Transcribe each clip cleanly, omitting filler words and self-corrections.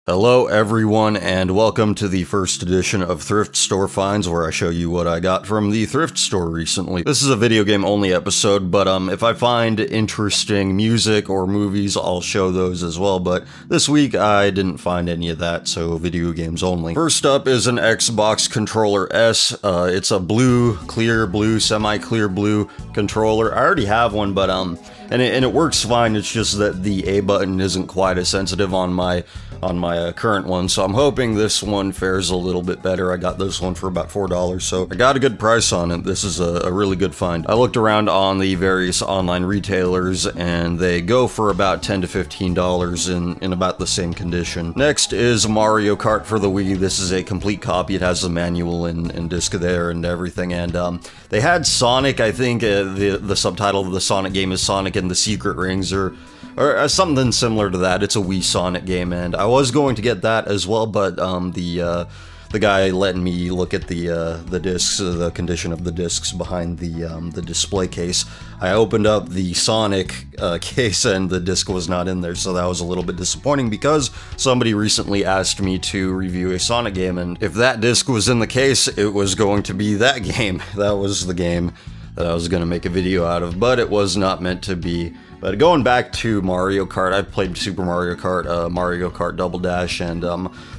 Hello everyone, and welcome to the first edition of Thrift Store Finds, where I show you what I got from the thrift store recently. This is a video game only episode, but if I find interesting music or movies, I'll show those as well, but this week I didn't find any of that, so video games only. First up is an Xbox Controller S. It's a clear blue, semi-clear blue controller. I already have one, but and it works fine. It's just that the A button isn't quite as sensitive on my current one, so I'm hoping this one fares a little bit better. I got this one for about $4, so I got a good price on it. This is a really good find. I looked around on the various online retailers, and they go for about $10 to $15 in about the same condition. Next is Mario Kart for the Wii. This is a complete copy. It has the manual and disc there and everything, and they had Sonic. I think the subtitle of the Sonic game is Sonic and the Secret Rings, or something similar to that. It's a Wii Sonic game, and I was going to get that as well, but the guy letting me look at the discs, the condition of the discs behind the display case. I opened up the Sonic case, and the disc was not in there, so that was a little bit disappointing because somebody recently asked me to review a Sonic game, and if that disc was in the case, it was going to be that game. That was the game that I was going to make a video out of, but it was not meant to be. But going back to Mario Kart, I've played Super Mario Kart Double Dash, and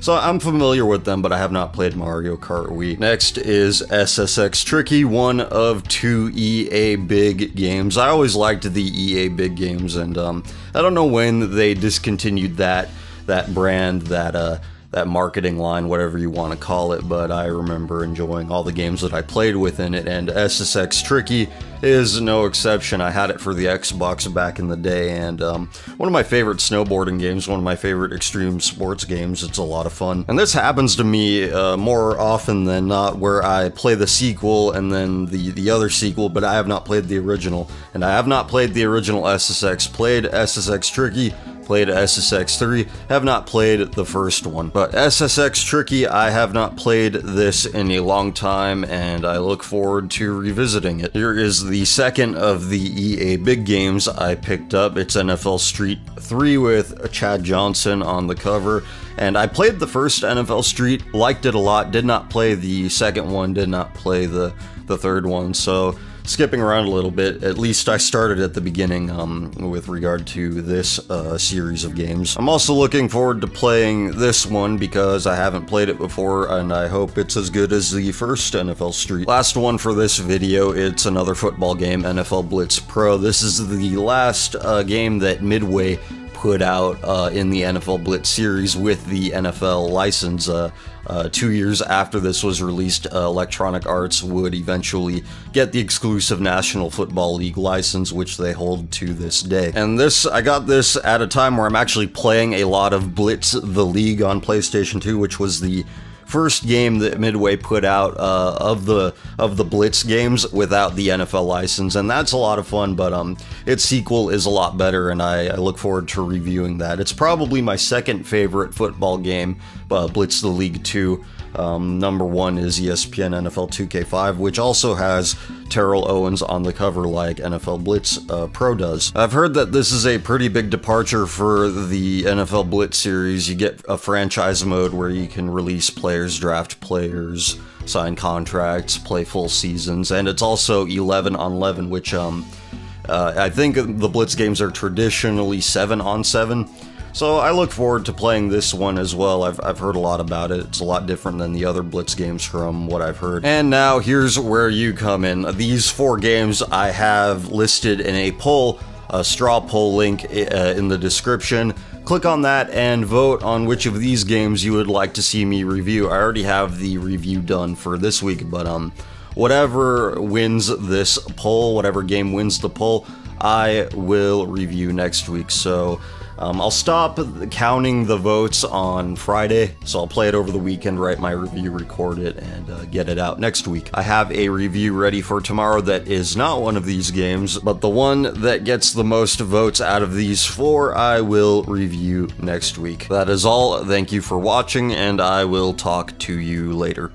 so I'm familiar with them, but I have not played Mario Kart Wii. Next is SSX Tricky, one of two EA big games. I always liked the EA big games, and I don't know when they discontinued that brand, that marketing line, whatever you want to call it, but I remember enjoying all the games that I played within it, and SSX Tricky is no exception. I had it for the Xbox back in the day, and one of my favorite snowboarding games, one of my favorite extreme sports games. It's a lot of fun. And this happens to me more often than not, where I play the sequel and then the other sequel, but I have not played the original. And I have not played the original SSX, played SSX Tricky, played SSX 3, have not played the first one. But SSX Tricky, I have not played this in a long time, and I look forward to revisiting it. Here is the second of the EA big games I picked up. It's NFL Street 3 with Chad Johnson on the cover, and I played the first NFL Street, liked it a lot, did not play the second one, did not play the third one, so skipping around a little bit, at least I started at the beginning with regard to this series of games. I'm also looking forward to playing this one because I haven't played it before, and I hope it's as good as the first NFL Street. Last one for this video, it's another football game, NFL Blitz Pro. This is the last game that Midway put out in the NFL Blitz series with the NFL license. 2 years after this was released, Electronic Arts would eventually get the exclusive National Football League license, which they hold to this day. And I got this at a time where I'm actually playing a lot of Blitz the League on PlayStation 2, which was the first game that Midway put out of the Blitz games without the NFL license, and that's a lot of fun, but its sequel is a lot better, and I look forward to reviewing that. It's probably my second favorite football game, Blitz the League 2. Number one is ESPN NFL 2K5, which also has Terrell Owens on the cover like NFL Blitz Pro does. I've heard that this is a pretty big departure for the NFL Blitz series. You get a franchise mode where you can release players, draft players, sign contracts, play full seasons, and it's also 11 on 11, which I think the Blitz games are traditionally 7 on 7. So I look forward to playing this one as well. I've heard a lot about it. It's a lot different than the other Blitz games from what I've heard. And now here's where you come in. These 4 games I have listed in a poll, a straw poll link in the description. Click on that and vote on which of these games you would like to see me review. I already have the review done for this week, but whatever wins this poll, whatever game wins the poll, I will review next week. So I'll stop counting the votes on Friday, so I'll play it over the weekend, write my review, record it, and get it out next week. I have a review ready for tomorrow that is not one of these games, but the one that gets the most votes out of these 4, I will review next week. That is all. Thank you for watching, and I will talk to you later.